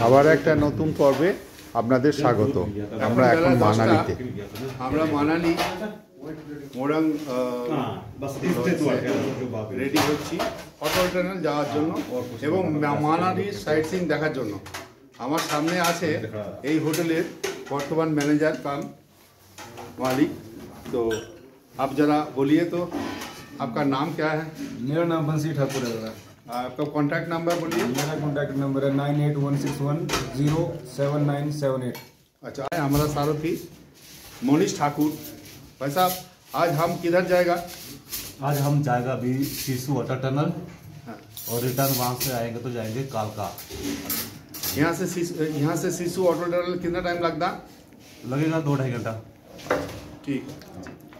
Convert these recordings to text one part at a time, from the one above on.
আবার একটা নতুন পর্বে আপনাদের স্বাগত। আমরা এখন মানালিতে। আমরা মানালি মোরাং রেডি হচ্ছি অটল টানেল যাওয়ার জন্য এবং মানালির সাইট সিইং দেখার জন্য। আমার সামনে আছে এই হোটেলের বর্তমান मैनेजर কাম मालिक। तो आप जरा बोलिए तो आपका नाम क्या है? मेरा नाम बंसी ठाकुर है। आपका कॉन्टैक्ट नंबर बोलिए। मेरा कॉन्टैक्ट नंबर है 9816107978। अच्छा, हमारा सारथी मोनिश ठाकुर। भाई साहब, आज हम किधर जाएगा? आज हम जाएगा अभी सिसु वाटर टनल हाँ। और रिटर्न वहाँ से आएंगे तो जाएंगे कालका। यहाँ से सिसु ऑटो टनल कितना टाइम लगता? लगेगा 2-2.5 घंटा। ठीक।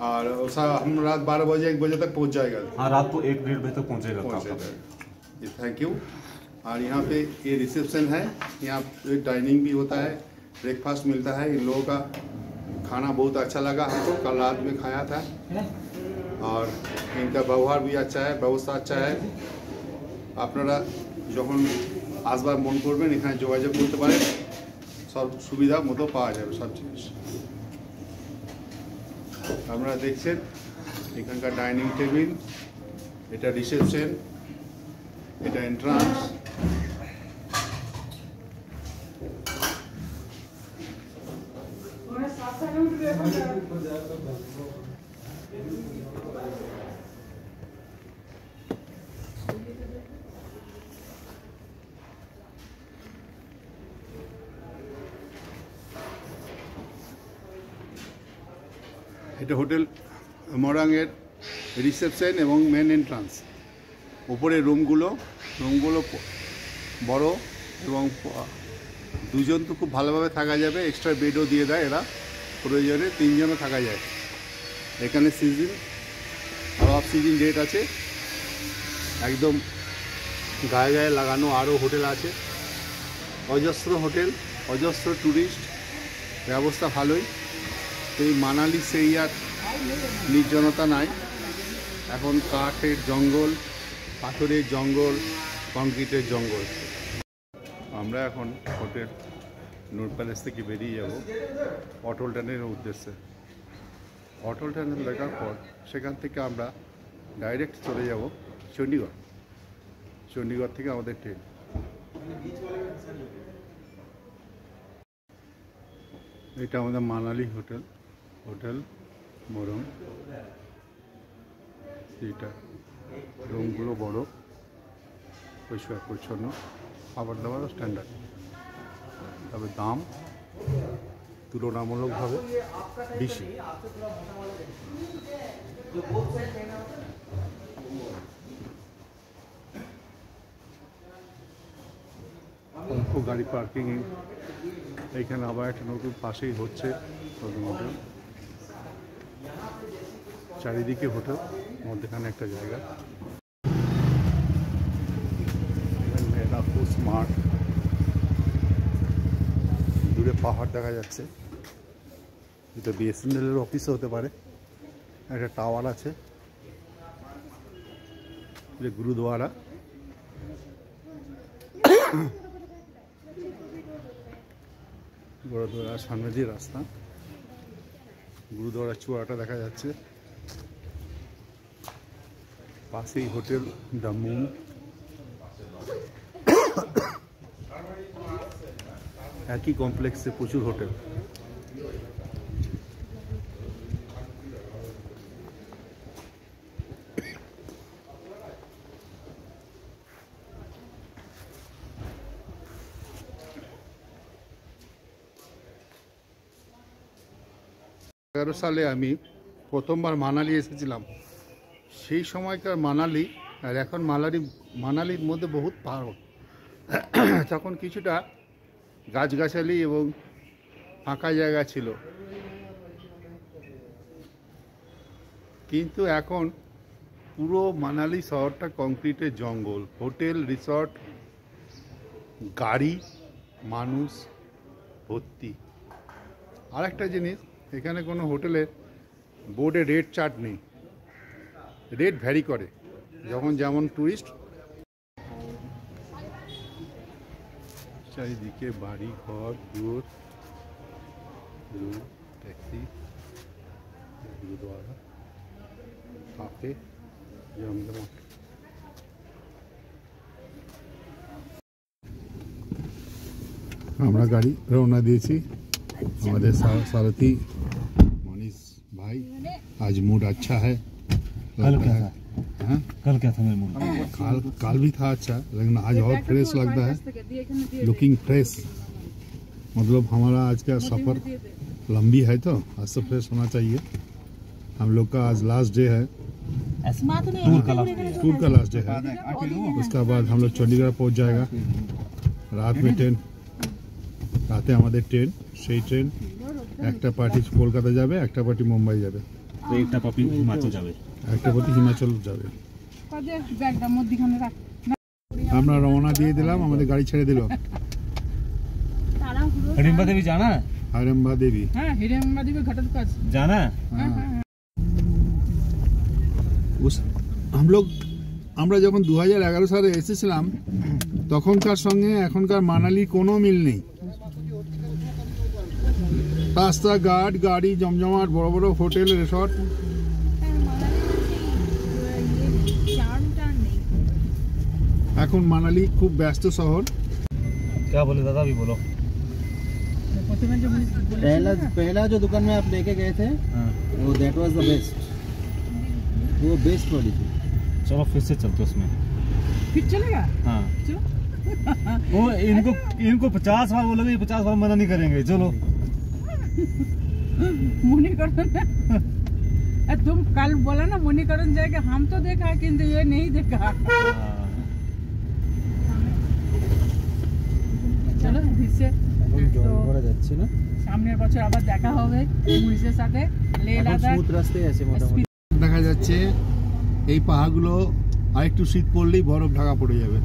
और हम रात 12 बजे 1 बजे तक पहुँच जाएगा। हाँ, रात को 1-1.5 बजे तक पहुँचेगा। Thank you. और यहाँ पे ये रिसेप्शन है, यहाँ पे डाइनिंग भी होता है, ब्रेकफास्ट मिलता है। इन लोगों का खाना बहुत अच्छा लगा हमको, कल रात में खाया था। और इनका व्यवहार भी अच्छा है, व्यवस्था अच्छा है। আপনারা যখন আসবার মন করবেন এখানে যোগাযোগ করতে পারেন, সব সুবিধা মতো পাওয়া যাবে সব জিনিস। আপনারা দেখছেন এখানকার ডাইনিং টেবিল, এটা রিসেপশন, এটা এন্ট্রান্স। এটা হোটেল মোরাংয়ের রিসেপশন এবং মেন এন্ট্রান্স। উপরে রুমগুলো বড় এবং দুজন তো খুব ভালোভাবে থাকা যাবে, এক্সট্রা বেডও দিয়ে দেয় এরা, প্রয়োজনে 3 জনও থাকা যায়। এখানে সিজন আর অফ সিজন ডেট আছে, একদম গায়ে গায়ে লাগানো আরও হোটেল আছে, অজস্র হোটেল, অজস্র ট্যুরিস্ট, ব্যবস্থা ভালোই। এই মানালি সেই আর নির্জনতা নাই, এখন কাঠের জঙ্গল, পাথরের জঙ্গল, কংক্রিটের জঙ্গল। আমরা এখন হোটেল নূর প্যালেস থেকে বেরিয়ে যাব অটল টানেলের উদ্দেশ্যে। অটল টানেল দেখার পর সেখান থেকে আমরা ডাইরেক্ট চলে যাব চণ্ডীগড়। চণ্ডীগড় থেকে আমাদের ট্রেন। এটা আমাদের মানালি হোটেল মোরং। এইটা রুমগুলো বড়, পরিষ্কার পরিচ্ছন্ন, খাবার দাবার স্ট্যান্ডার্ড, তবে দাম তুলনামূলকভাবে বেশি। গাড়ি পার্কিং এইখানে আবার একটা নতুন পাশেই হচ্ছে নতুন হোটেল, চারিদিকে হোটেল, মধ্যেখানে একটা জায়গা। খুব স্মার্ট, দূরে পাহাড় দেখা যাচ্ছে, এটা বিএসএনএলের অফিসও হতে পারে। একটা টাওয়ার আছে, এটা গুরুদুয়ারা। গুরুদুয়ারার সামনে দিয়ে রাস্তা, গুরুদুয়ারার চূড়াটা দেখা যাচ্ছে, পাশেই হোটেল দ্য মুন। একই কমপ্লেক্সে প্রচুর হোটেল। সালে আমি প্রথমবার মানালি এসেছিলাম। সেই সময়কার মানালি আর এখন মানালির মধ্যে বহুত পার্ক। তখন কিছুটা গাছগাছালি এবং ফাঁকা জায়গা ছিল, কিন্তু এখন পুরো মানালি শহরটা কংক্রিটের জঙ্গল, হোটেল, রিসর্ট, গাড়ি, মানুষ ভর্তি। আর একটা জিনিস, এখানে কোনো হোটেলে বোর্ডে রেট চার্ট নেই, রেট ভ্যারি করে যখন যেমন ট্যুরিস্ট। চারিদিকে বাড়ি ঘর দূর ট্যাক্সি গুরুদ্বারা কাফে জমজমাট। আমরা গাড়ি রওনা দিয়েছি। আমাদের सारथी मनीष भाई आज मूड अच्छा है। कल क्या था? हाँ? कल क्या था मेरे मूड? काल भी था अच्छा, लेकिन आज और फ्रेश लगता है, लुकिंग फ्रेश। मतलब हमारा आज का सफ़र लंबी है तो आज से फ्रेश होना चाहिए। हम लोग का आज लास्ट डे है, टूर का लास्ट डे है। उसके बाद हम लोग चंडीगढ़ पहुंच जाएगा। रात में ट्रेन, রাতে আমাদের ট্রেন, সেই ট্রেন একটা পার্টি কলকাতা যাবে, একটা পার্টি মুম্বাই যাবে, तो एक पार्टी हिमाचल जावे, একটা পার্টি হিমাচল যাবে। আমরা রওনা দিয়ে দিলাম, আমাদের গাড়ি ছেড়ে দিল। हिडिंबा देवी जाना है? हिडिंबा देवी, हाँ हिडिंबा देवी घाटत काज जाना है। उस हम लोग আমরা যখন 2011 সালে এসেছিলাম তখনকার সঙ্গে এখনকার মানালি কোনো মিল নেই। রাস্তাঘাট, গাড়ি জমজমাট, বড় বড় হোটেল, রিসর্ট। এখন মানালি খুব ব্যস্ত শহর। क्या बोले दादा, अभी बोलो। पहला जो दुकान में आप लेके गए थे वो दैट वाज द बेस्ट, वो बेस्ट वाली थी। चलो फिर से चलते उसमें। फिर चलेगा? हाँ चलो। वो इनको 50 बार बोलोगे, 50 बार मना नहीं करेंगे। चलो मणिकरण तुम कल बोला ना मणिकरण जाएगा, हम तो देखा किंतु ये नहीं देखा। চলো ভিসে জলভরা যাচ্ছে না, সামনের বছর আবার দেখা হবে মুনিশের সাথে। লে লাদাখ স্মুথ রাস্তায় আছে মোটামুটি। দেখা যাচ্ছে এই পাহাড়গুলো আরেকটু শীত পড়লেই বরফ ঢাকা পড়ে যাবে।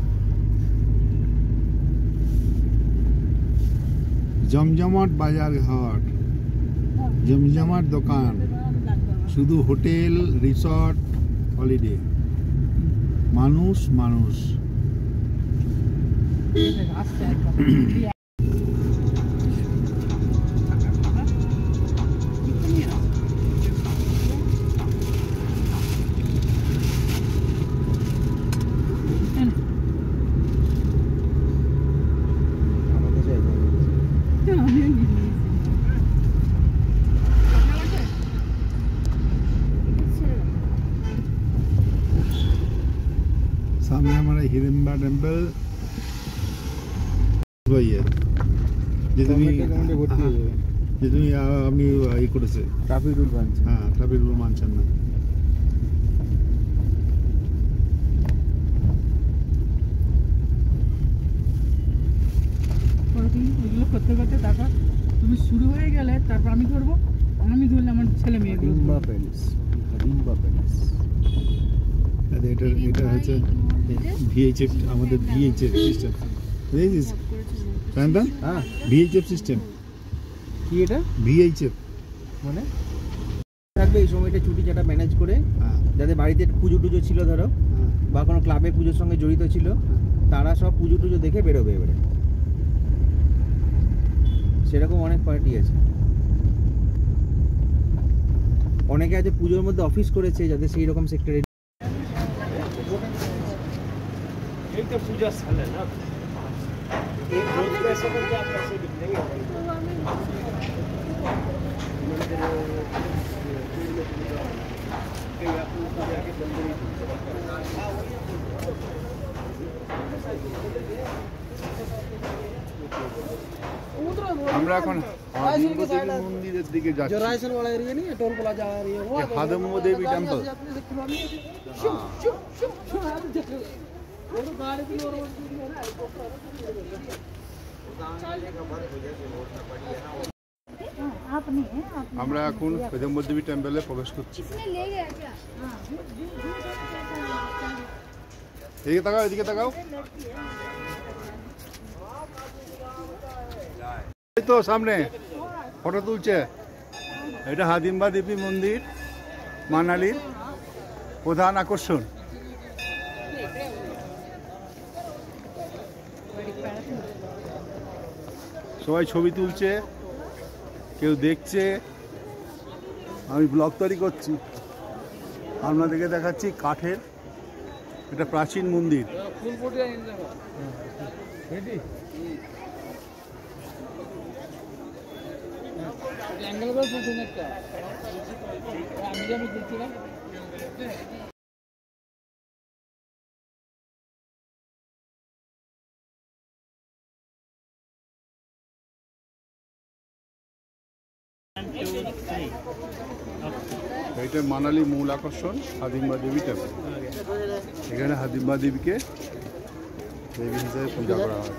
জমজমাট বাজার ঘাট, জমজমাট দোকান, শুধু হোটেল, রিসর্ট, হলিডে, মানুষ মানুষ। রাস্তা सामने हमारा हिडिंबा टेम्पल वही है যে তুমি আপনি ই করেছে ট্রাফিক রুল মানছে। হ্যাঁ, ট্রাফিক রুল মানছেন না। এগুলো করতে করতে তারপর তুমি শুরু হয়ে গেলে তারপর আমি ধরবো, আমি ধরলে আমার ছেলে মেয়েগুলো হিডিম্বা প্যালেস, হিডিম্বা প্যালেস। এটা হচ্ছে ভিএইচএফ, আমাদের ভিএইচএফ সিস্টেম। বুঝেছিস তাই? হ্যাঁ ভিএইচএফ সিস্টেম। কি এটা ভিএইচএফ মানে থাকবে এই সময়টা ছুটি যেটা ম্যানেজ করে, যাদের বাড়িতে পুজো টুজো ছিল ধরো বা কোনো ক্লাবের পুজোর সঙ্গে জড়িত ছিল, তারা সব পুজো টুজো দেখে বেরোবে এবারে। সেরকম অনেক পার্টি আছে, অনেকে আছে পুজোর মধ্যে অফিস করেছে যাদের সেই রকম সেক্টরে। पूजा स्थल है ना, एक रोज पैसे करके आप पैसे निकलेंगे। আমরা এখন হাদম্ব দেবী মন্দিরের দিকে যাচ্ছি। जो रायसन वाला एरिया नहीं है, टोल प्लाजा एरिया, वो हादम्ब देवी टेम्पल। আমরা এখন হাদম্ব দেবী টেম্পলে প্রবেশ করছি। এদিকে তাকাও, এদিকে তাকাও। এই তো সামনে ফটো তুলছে, এটা হাদিম্বা দেবী মন্দির, মানালির প্রধান আকর্ষণ। সবাই ছবি তুলছে, কেউ দেখছে, আমি ব্লগ তৈরি করছি। আপনাদেরকে দেখাচ্ছি কাঠের একটা প্রাচীন মন্দির। এটা মানালি মূল আকর্ষণ হাদিম্বা দেবী টেম্পল। এখানে হাদিম্বা দেবীকে দেবী হিসেবে পূজা করা হয়।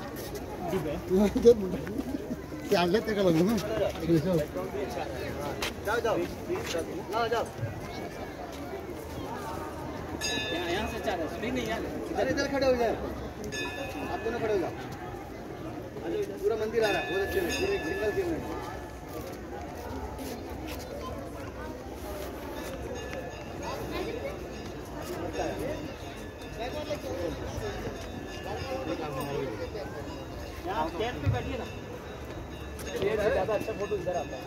पूरा मंदिर आ रहा है, बहुत अच्छे से, पूरे सिंगल सीन में। ज्यादा अच्छा फोटो इधर आता है।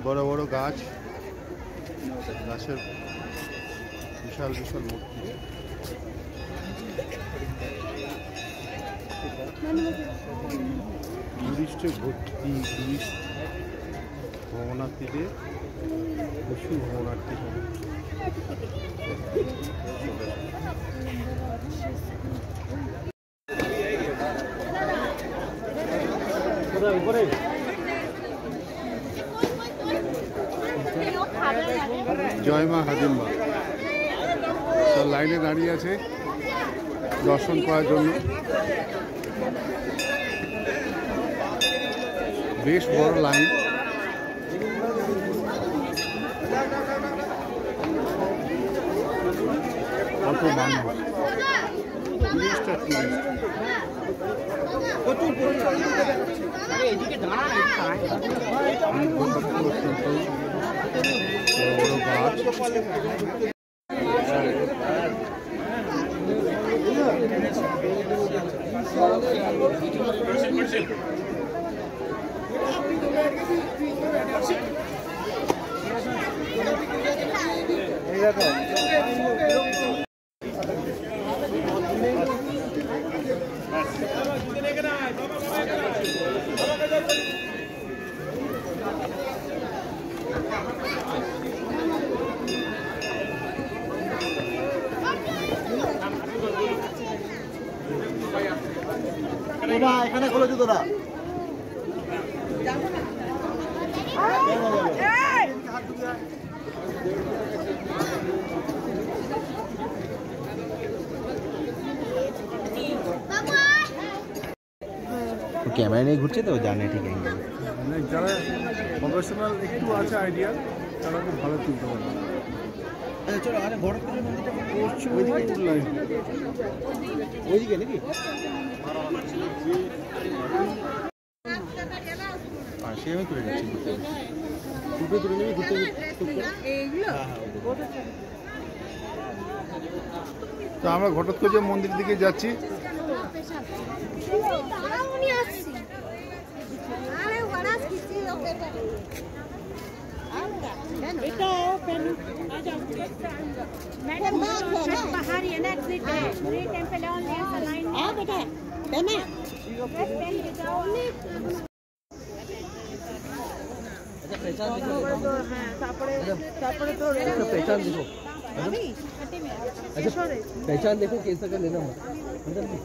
বড় বড় গাছ, গাছের বিশাল বিশাল মূর্তি। টুরিস্টে ভর্তি, টুরিস্ট ভ্রমণার্থীদের প্রচুর ভ্রমণার্থী হবে। জয় মা হাদিম্বা। সব লাইনে দাঁড়িয়ে আছে দর্শন করার জন্য। বেশ বড় লাইন। কত মানুষ, টুরিস্ট আর টুরিস্ট। বড় গাছ। এখানে খোলো জুতোটা। ক্যামেরা নিয়ে ঘুরছে তো জানে ঠিক আছে। যারা প্রফেশনাল একটু আছে আইডিয়া, তারা খুব ভালো তুলতে পারবে। চলো আরে ভরতপুরের মন্দিরটা ওইদিকে নাকি? পাশে আমি তুলে নিচ্ছি, দুটো তুলে নিবি ঘুরতে তো আমরা ঘটোৎকচের মন্দির দিকে যাচ্ছি। मैडम बाहर है ना एग्जिट है पूरी टेंपल ऑन है लाइन आ बेटा बेना बस पेन ले जाओ अच्छा पहचान देखो पहचान देखो अच्छा पहचान देखो कैसा का लेना मत अंदर भी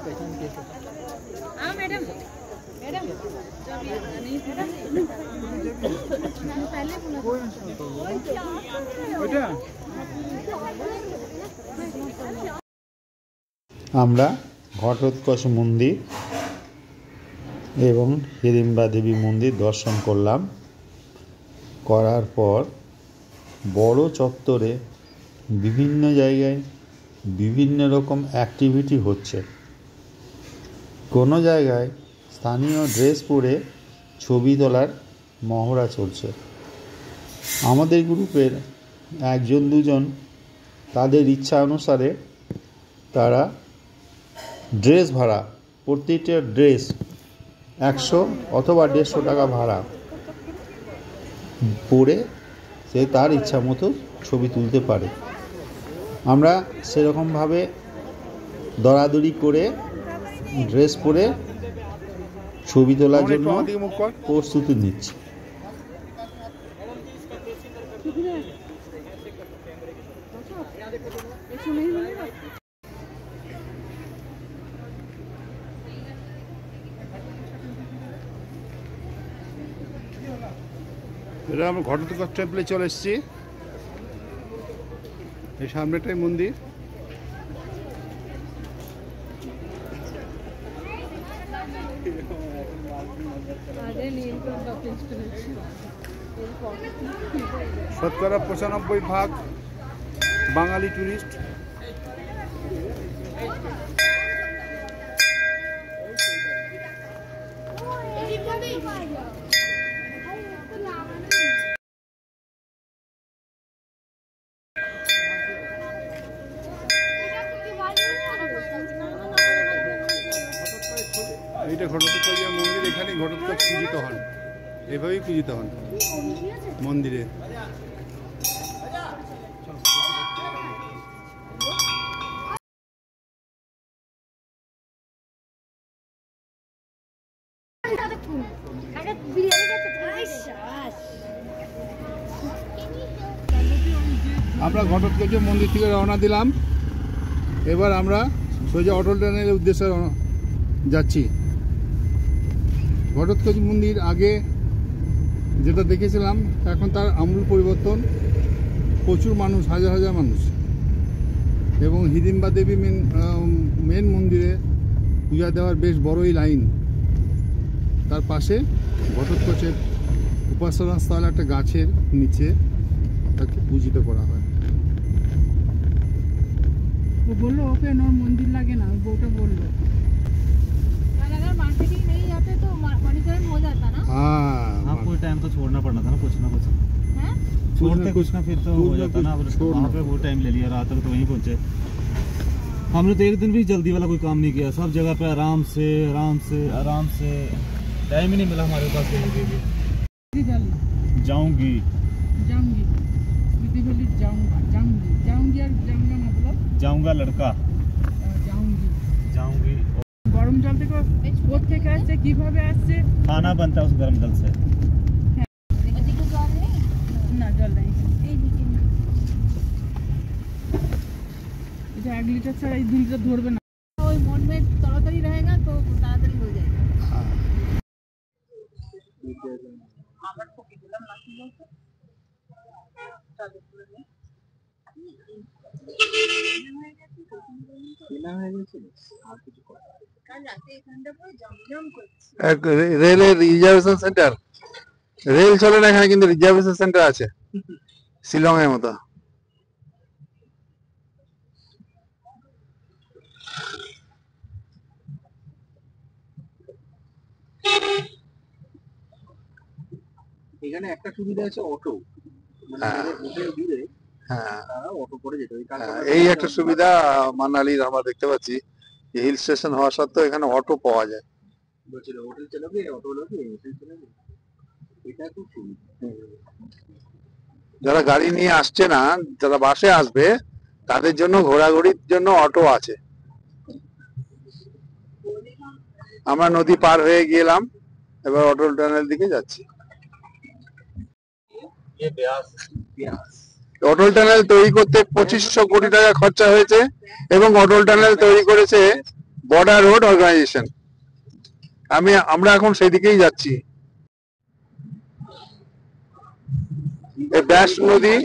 पहचान कैसा। हाँ मैडम मैडम नहीं मैडम पहले बोला আমরা ঘটোৎকচ মন্দির এবং হিড়িম্বা দেবী মন্দির দর্শন করলাম। করার পর বড় চত্বরে বিভিন্ন জায়গায় বিভিন্ন রকম অ্যাক্টিভিটি হচ্ছে। কোনো জায়গায় স্থানীয় ড্রেস পরে ছবি তোলার মহড়া চলছে। আমাদের গ্রুপের একজন দুজন তাদের ইচ্ছা অনুসারে তারা ড্রেস ভাড়া, প্রতিটা ড্রেস 100 অথবা 150 টাকা ভাড়া পরে সে তার ইচ্ছা মতো ছবি তুলতে পারে। আমরা সেরকমভাবে দরাদরি করে ড্রেস পরে ছবি তোলার জন্য প্রস্তুতি নিচ্ছি। এটা আমরা ঘটনাকর টেম্পলে চলে এসেছি। এই সামনেটাই মন্দির। শতকরা 95% বাঙালি টুরিস্ট। এইটা ঘটোৎকচ মন্দির, এখানে ঘটোৎকচ পূজিত হন, এভাবেই পূজিত হন মন্দিরে। আমরা ঘটোৎকচ মন্দির থেকে রওনা দিলাম। এবার আমরা সোজা অটল টানেলের উদ্দেশ্যে যাচ্ছি। ঘটোৎকচ মন্দির আগে যেটা দেখেছিলাম, এখন তার আমূল পরিবর্তন। প্রচুর মানুষ, হাজার হাজার মানুষ। এবং হিড়িম্বা দেবী মেন মন্দিরে পূজা দেওয়ার বেশ বড়ই লাইন। তার পাশে ঘটোৎকচের উপাসনা স্থল একটা গাছের নিচে তাকে পূজিত করা হয়। वो बोलो ओपन और मंदिर लगे ना, वो तो बोल लो। अगर मार्केटिंग नहीं आते तो मॉनिटरिंग हो जाता ना। हाँ, कोई टाइम तो छोड़ना पड़ना था ना, कुछ ना कुछ हैं? छोड़ते कुछ ना फिर तो हो जाता ना। वहाँ पे बहुत टाइम ले लिया, रात तक तो वहीं पहुँचे। हमने तो एक दिन भी जल्दी वाला कोई काम नहीं किया, सब जगह पे आराम से टाइम ही नहीं मिला हमारे पास। जाऊंगी जाऊंगी दीदी बोली जाऊंगा, जाऊंगी जाऊंगी और जाऊंगा मतलब जाऊंगा लड़का जाऊंगी। গরম জল থেকে কোথা থেকে আসছে, কিভাবে আসছে? खाना बनता है उस गर्म जल से। এদিকে জল নেই? না জল নেই। এইদিকে এটা 1 লিটার ছাড়া এই 2 লিটার ধরবে না। ওই মন में তাড়াতাড়ি रहेगा तो তাড়াতাড়ি हो जाएगा। আবার কোকি দিলাম নাকি বলতো? রেলের রিজার্ভেশন সেন্টার, রেল চলে না এখানে, কিন্তু রিজার্ভেশন সেন্টার আছে শিলং এর মতো। এখানে একটা সুবিধা আছে অটো, অটো করে যেতে হবে। এই একটা সুবিধা মানালির আমরা দেখতে পাচ্ছি, হিল স্টেশন হওয়া সত্ত্বেও এখানে অটো পাওয়া যায়। বলছিল হোটেল চালাবে, অটো চালাবে, হোটেল চালাবে, এটা খুব সুবিধা। যারা গাড়ি নিয়ে আসছে না, যারা বাসে আসবে, তাদের জন্য ঘোরাঘুরির জন্য অটো আছে। আমরা নদী পার হয়ে গেলাম, এবার অটল টানেল দিকে যাচ্ছি। অটল টানেল তৈরি করতে 2500 কোটি টাকা খরচা হয়েছে এবং অটল টানেল তৈরি করেছে বর্ডার রোড অর্গানাইজেশন। আমরা এখন সেই দিকেই যাচ্ছি। ব্যাস নদী,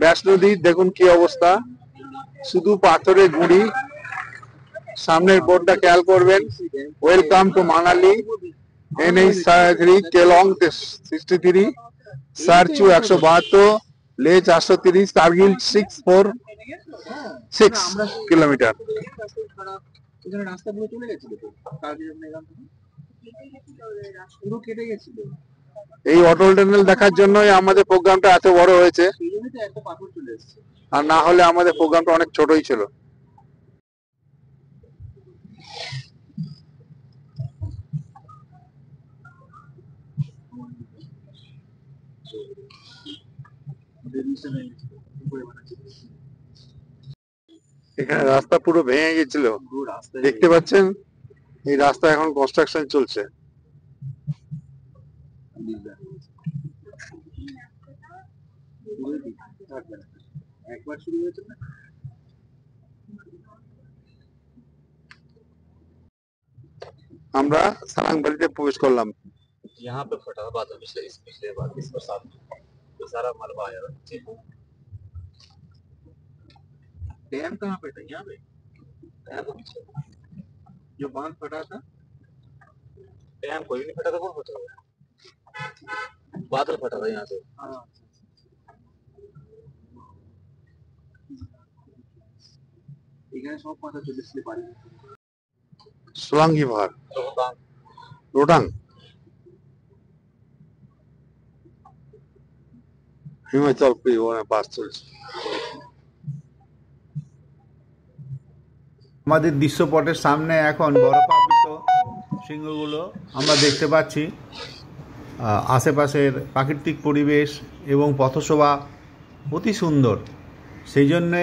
ব্যাস নদী দেখুন কি অবস্থা, শুধু পাথরের গুঁড়ি। সামনের বোর্ডটা খেয়াল করবেন, welcome to Manali, NH-3 Keylong 63, Sarchu 172, লে 430, কার্গিল 646 কিলোমিটার। এখানে রাস্তা পুরো চলে গেছিল তো, কার্গিল এখান থেকে পুরো কেটে গেছিল। এই অটল টানেল দেখার জন্যই আমাদের প্রোগ্রামটা এত বড় হয়েছে, সেই জন্যই তো একটা পাথর চলে এসছে। আর না হলে আমাদের প্রোগ্রামটা অনেক ছোটই ছিল। এখানে রাস্তা পুরো ভেঙে গেছিল, দেখতে পাচ্ছেন। এই রাস্তা এখন কনস্ট্রাকশন চলছে। একবার শুরু হয়েছে না? আমরা সারাংবাড়িতে প্রবেশ করলাম। यहाँ पे फटा था बादल पिछले बार इस बरसात में तो सारा मलबा आया था नीचे। डैम कहाँ पे था? यहाँ पे डैम तो पीछे, जो बांध फटा था। डैम कोई नहीं फटा था, कौन फटा हुआ? बादल फटा था यहाँ से। हाँ, এখানে সব পাথর চলে এসেছে বাড়ি। সোলাঙ্গি পাহাড়, रोहतांग রোটাং, হিমাচল পরিবহনের বাস চলছে। আমাদের দৃশ্যপটের সামনে এখন বরফাবৃত শৃঙ্গগুলো আমরা দেখতে পাচ্ছি। আশেপাশের প্রাকৃতিক পরিবেশ এবং পথশোভা অতি সুন্দর। সেই জন্যে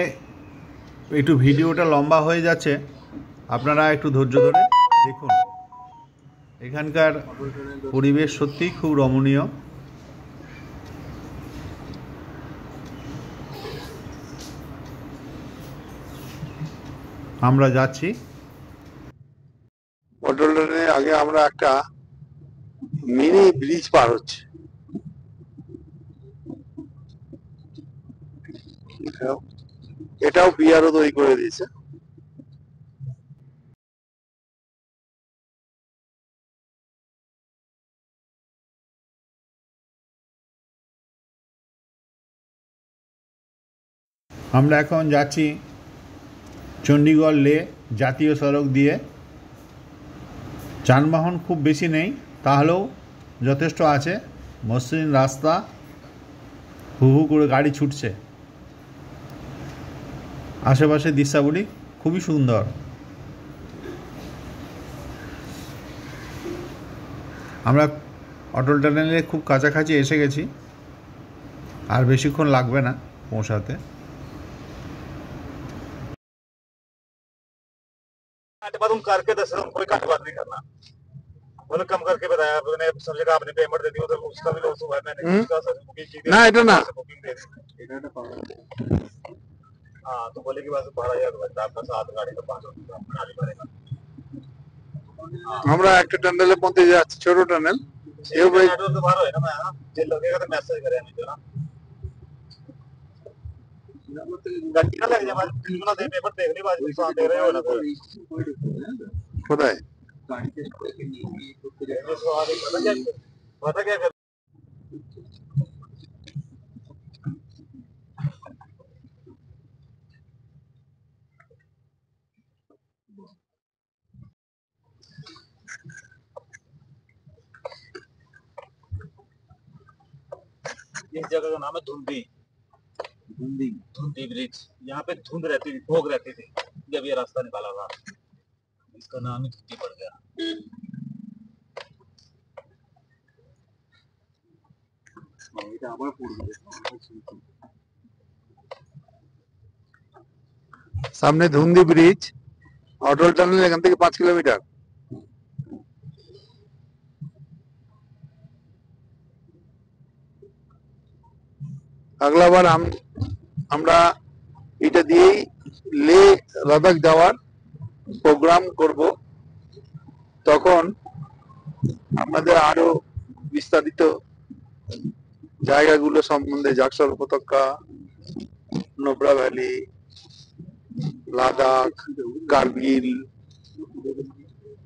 একটু ভিডিওটা লম্বা হয়ে যাচ্ছে, আপনারা একটু ধৈর্য ধরে দেখুন। এখানকার পরিবেশ সত্যিই খুব রমণীয়। আমরা যাচ্ছি। অটল ট্রেনের আগে আমরা একটা মিনি ব্রিজ পার হচ্ছে। এটাও বিআরও তৈরি করে দিয়েছে। আমরা এখন যাচ্ছি চণ্ডীগড় লে জাতীয় সড়ক দিয়ে। যানবাহন খুব বেশি নেই, তাহলেও যথেষ্ট আছে। মসৃণ রাস্তা, হু হু করে গাড়ি ছুটছে। আশেপাশের দৃশ্যাবলী খুবই সুন্দর। আমরা অটল টানেলের খুব কাছাকাছি এসে গেছি, আর বেশিক্ষণ লাগবে না পৌঁছাতে। तुम करके दस कोई काट बात नहीं करना, बोले कम करके बताया मैंने। सब जगह आपने पेमेंट दे दी, उधर उसका भी लॉस हुआ है। मैंने उसका बुकिंग की थी ना, এটা না। बुकिंग दे दी। हाँ तो बोले कि बस 12,000 बचता आपका, 7 गाड़ी का 500 गाड़ी भरेगा। আমরা একটা টানেলে পৌঁছে যাচ্ছি, ছোট টানেল। ये भाई नेटवर्क तो बाहर है ना, मैं जे लगेगा तो मैसेज करे मुझे ना। गड्डी ना लग जाए, मैं ना दे पेपर देख ली, बात नुकसान दे रहे हो ना कोई। কোথায়? গাড়িতে সবাইকে নিয়ে গিয়ে করতে যায়। ये सवाल पता क्या कर इस जगह का नाम है धुंधी। धुंधी ब्रिज। यहाँ पे धुंध रहती थी, फॉग रहती थी जब ये रास्ता निकाला था, इसका नाम ही धुंधी पड़ गया। এটা আবার পড়বে। সামনে ধুন্দি ব্রিজ, অটল টানেল এখান থেকে 5 কিলোমিটার। আগলাবার আমরা এটা দিয়েই লে লাদাখ যাওয়ার প্রোগ্রাম করব। তখন আমাদের আরো বিস্তারিত জায়গাগুলো সম্বন্ধে, জাকসর উপত্যকা, নোবরা ভ্যালি, লাদাখ, কার্গিল,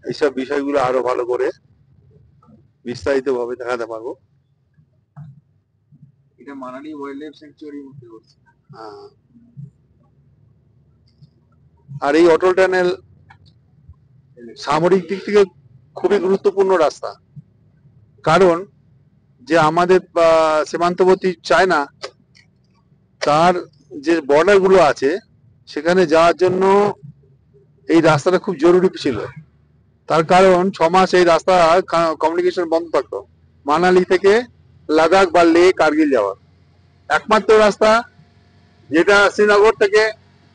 এইসব বিষয়গুলো আরো ভালো করে বিস্তারিত ভাবে দেখাতে পারবো। এটা মানালি ওয়াইল্ড লাইফ স্যাংচুয়ারির মধ্যে পড়ছে। আর এই অটল টানেল সামরিক দিক থেকে খুবই গুরুত্বপূর্ণ রাস্তা, কারণ যে আমাদের সীমান্তবর্তী চায়না তার যে বর্ডার গুলো আছে সেখানে যাওয়ার জন্য এই রাস্তাটা খুব জরুরি ছিল। তার কারণ 6 মাস এই রাস্তা কমিউনিকেশন বন্ধ থাকতো, মানালি থেকে লাদাখ বা লে কার্গিল যাওয়ার একমাত্র রাস্তা যেটা শ্রীনগর থেকে,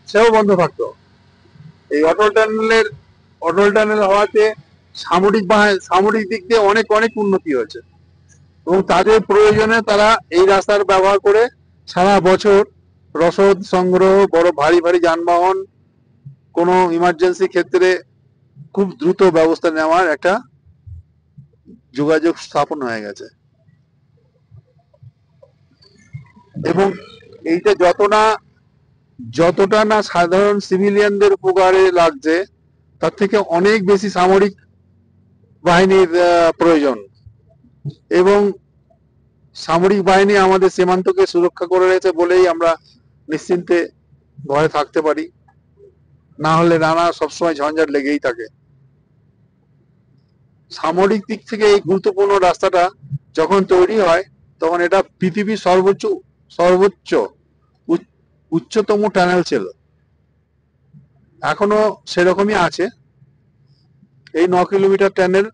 সেও বন্ধ থাকতো। এই অটল টানেল হওয়াতে সামরিক দিক দিয়ে অনেক অনেক উন্নতি হয়েছে এবং তাদের প্রয়োজনে তারা এই রাস্তার ব্যবহার করে সারা বছর রসদ সংগ্রহ, বড় ভারী ভারী যানবাহন, কোনো ইমার্জেন্সি ক্ষেত্রে খুব দ্রুত ব্যবস্থা নেওয়ার একটা যোগাযোগ স্থাপন হয়ে গেছে। এবং এইটা যতটা না সাধারণ সিভিলিয়ানদের উপকারে লাগছে, তার থেকে অনেক বেশি সামরিক বাহিনীর প্রয়োজন। এবং সামরিক বাহিনী আমাদের সীমান্তকে সুরক্ষা করে রয়েছে বলেই আমরা নিশ্চিন্তে ঘরে থাকতে পারি, না হলে নানা সবসময় ঝঞ্ঝাট লেগেই থাকে। সামরিক দিক থেকে এই গুরুত্বপূর্ণ রাস্তাটা যখন তৈরি হয় তখন এটা পৃথিবীর সর্বোচ্চ উচ্চতম টানেল ছিল, এখনো সেরকমই আছে। এই 9 কিলোমিটার টানেল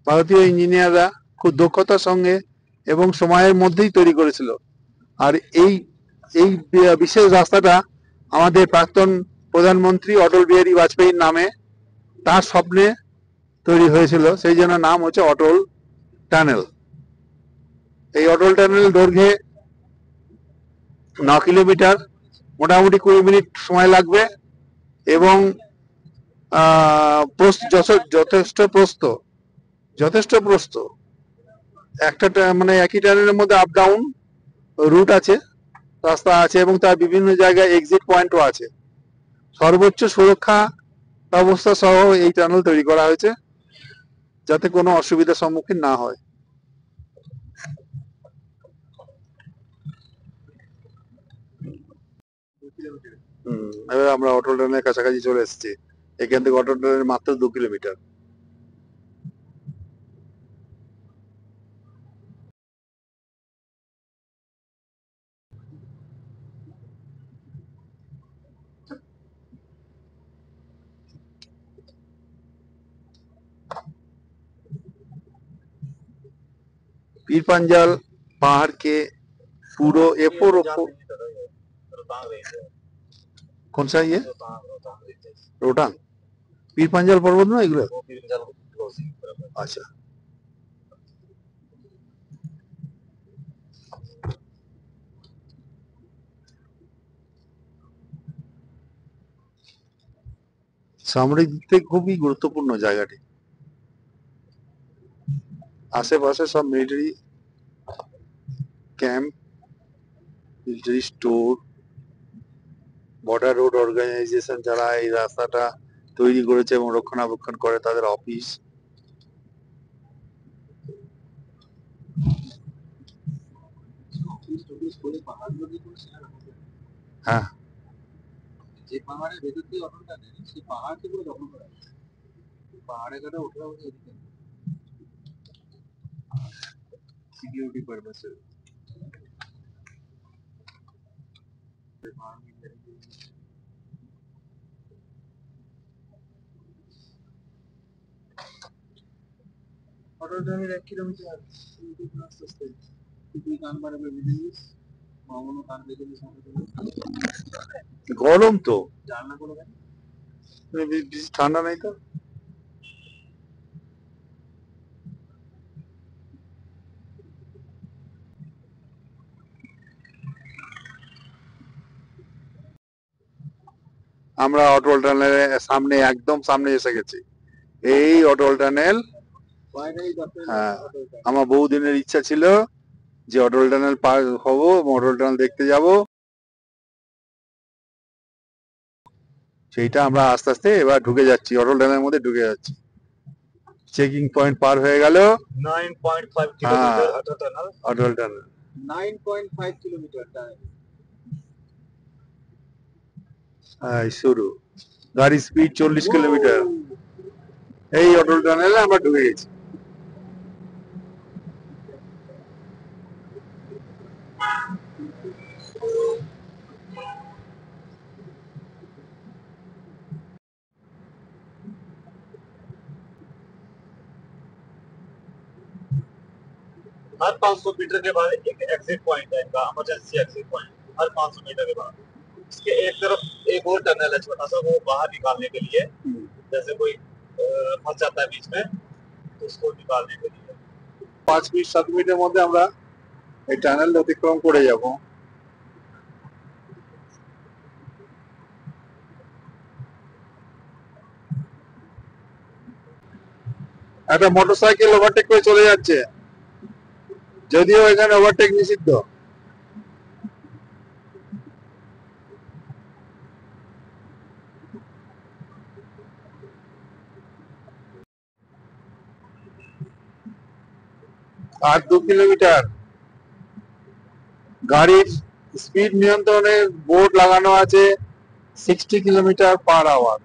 ভারতীয় ইঞ্জিনিয়াররা খুব দক্ষতার সঙ্গে এবং সময়ের মধ্যেই তৈরি করেছিল। আর এই বিশেষ রাস্তাটা আমাদের প্রাক্তন প্রধানমন্ত্রী অটল বিহারী বাজপেয়ীর নামে, তার স্বপ্নে তৈরি হয়েছিল, সেই জন্য নাম হচ্ছে অটল টানেল। এই অটল টানেল দৈর্ঘ্যে 9 কিলোমিটার, মোটামুটি 20 মিনিট সময় লাগবে এবং যথেষ্ট প্রস্থ। একটা মানে একই টানেলের মধ্যে আপ ডাউন রুট আছে, রাস্তা আছে এবং তার বিভিন্ন জায়গায় এক্সিট পয়েন্টও আছে। সর্বোচ্চ সুরক্ষা ব্যবস্থা সহ এই টানেল তৈরি করা হয়েছে যাতে কোনো অসুবিধার সম্মুখীন না হয়। এবার আমরা অটল টানেলের কাছাকাছি চলে এসেছি। এখান থেকে অটল টানেল মাত্র 2 কিলোমিটার। पीर पंजाल पहाड़ के पूरो एफोर कौन सा ये रोहतांग पीर पंजाल पर्वत ना एगुलो? अच्छा, সামরিক দিক থেকে খুবই গুরুত্বপূর্ণ জায়গাটি। আশেপাশে সব military camp, military store, border road organization যারা এই রাস্তাটা তৈরি করেছে এবং রক্ষণাবেক্ষণ করে তাদের অফিস। হ্যাঁ, যে পাহাড়ের ভেতর দিয়ে অটলটা নেই, সেই পাহাড়কে পুরো দখল করা হয়েছে। পাহাড়ে কাটা ওঠা এদিকে সিকিউরিটি পারপাসে। অটল টানেল 1 কিলোমিটার আস্তে আস্তে তুই কান বাড়াবে বিদিনিস মামুনো কান দেখে দিস। গরম তো জানলা করে দেন, বেশি ঠান্ডা নাই তো। আমরা অটল টানেলের সামনে, একদম সামনে এসে গেছি। এই অটল টানেল। হ্যাঁ, আমার বহুদিনের ইচ্ছা ছিল যে অটল টানেল পার হবো এবং অটল টানেল দেখতে যাব। সেইটা আমরা আস্তে আস্তে এবার ঢুকে যাচ্ছি, অটল টানেলের মধ্যে ঢুকে যাচ্ছি। চেকিং পয়েন্ট পার হয়ে গেল। 9.5 কিলোমিটার অটল টানেল। অটল টানেল 9.5 কিলোমিটার শুরু। গাড়ি স্পিড 40 কিলোমিটার। এই অটল টানেলে আমরা ঢুকে গেছি। हर 500 मीटर के बाद एक एग्जिट पॉइंट है इनका, इमरजेंसी एग्जिट पॉइंट हर 500 मीटर के बाद। इसके एक तरफ एक और टनल है छोटा सा, वो बाहर निकालने के लिए, जैसे कोई फंस जाता है बीच में तो उसको निकालने के लिए। 5 মিনিট 7 মিনিটের মধ্যে আমরা এই টানেল অতিক্রম করে যাব। একটা মোটরসাইকেল ওভারটেক করে চলে যাচ্ছে, যদিও এখানে ওভারটেক নিষিদ্ধ। আর 2 কিলোমিটার গাড়ির স্পিড নিয়ন্ত্রণে বোর্ড লাগানো আছে 60 কিলোমিটার পার আওয়ার।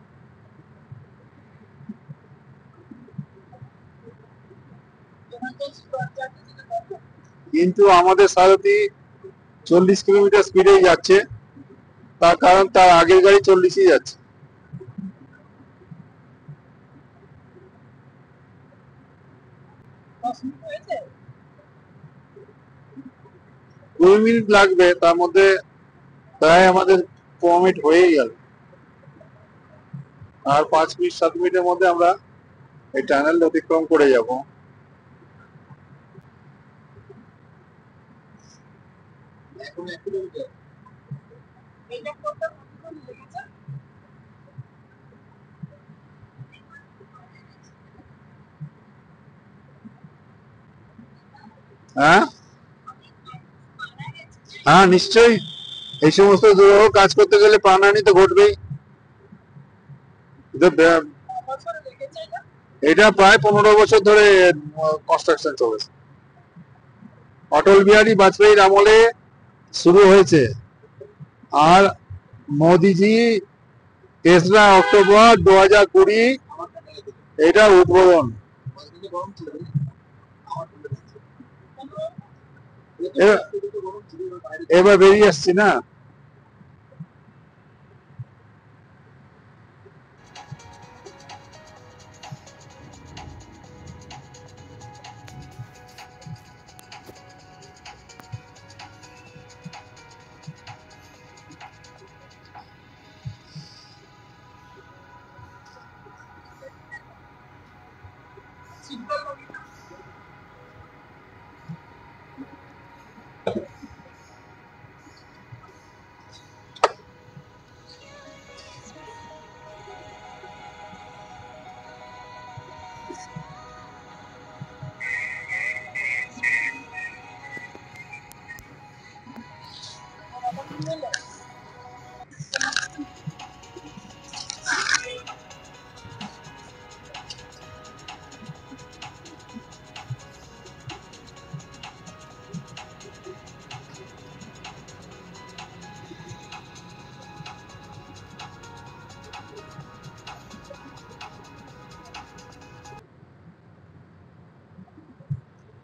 কিন্তু আমাদের সারথি 40 কিলোমিটার স্পিডে যাচ্ছে, তার কারণ তার আগের গাড়ি 40ই যাচ্ছে। দুই মিনিট লাগবে, তার মধ্যে প্রায় আমাদের 4 মিনিট হয়ে গেল। আর 5 মিনিট 7 মিনিটের মধ্যে আমরা এই টানেল অতিক্রম করে যাব। হ্যাঁ হ্যাঁ নিশ্চয়ই, এই সমস্ত দুরূহ কাজ করতে গেলে প্রাণহানি তো ঘটবেই। এটা প্রায় 15 বছর ধরে কনস্ট্রাকশন চলেছে। অটল বিহারী বাজপেয়ীর আমলে শুরু হয়েছে, আর মোদিজি 3রা অক্টোবর 2020 এটা উদ্বোধন। এবার বেরিয়ে আসছি না।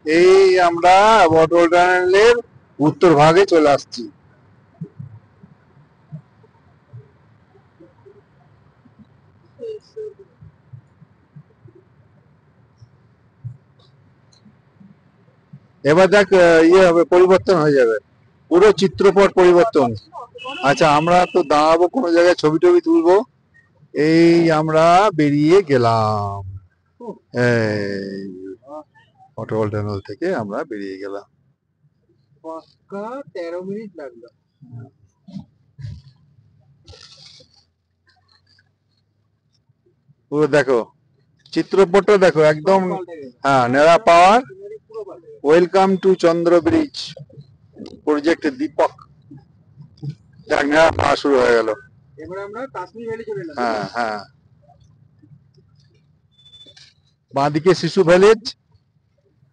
এই আমরা অটল টানেলের উত্তর ভাগে চলে আসছি। এবার দেখ ইয়ে হবে, পরিবর্তন হয়ে যাবে, পুরো চিত্রপট পরিবর্তন। আচ্ছা আমরা তো দাঁড়াবো কোনো জায়গায়, ছবি টবি তুলবো। এই আমরা বেরিয়ে গেলাম, অটল টানেল থেকে আমরা বেরিয়ে গেলাম। 13 মিনিট লাগলো। পুরো দেখো চিত্রপটটা দেখো একদম। হ্যাঁ, নেড়া পাওয়ার। Welcome to Chandra bridge project Deepak. দেখ নেড়া পাওয়া শুরু হয়ে গেল। এবার আমরা কাশ্মীর ভ্যালি চলে এলাম। হ্যাঁ হ্যাঁ, বাঁদিকে শিশু ভিলেজ,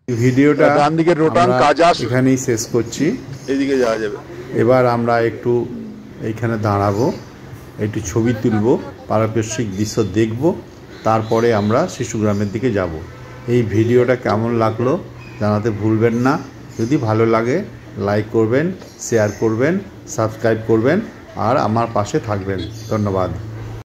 ভিডিওটা ডান দিকে রোটাং কাজাস, এখানেই শেষ করছি। এদিকে যাওয়া যাবে। এবার আমরা একটু এইখানে দাঁড়াবো, একটু ছবি তুলবো, পারিপার্শ্বিক দৃশ্য দেখব, তারপরে আমরা শিশুগ্রামের দিকে যাব। এই ভিডিওটা কেমন লাগলো জানাতে ভুলবেন না। যদি ভালো লাগে লাইক করবেন, শেয়ার করবেন, সাবস্ক্রাইব করবেন আর আমার পাশে থাকবেন। ধন্যবাদ।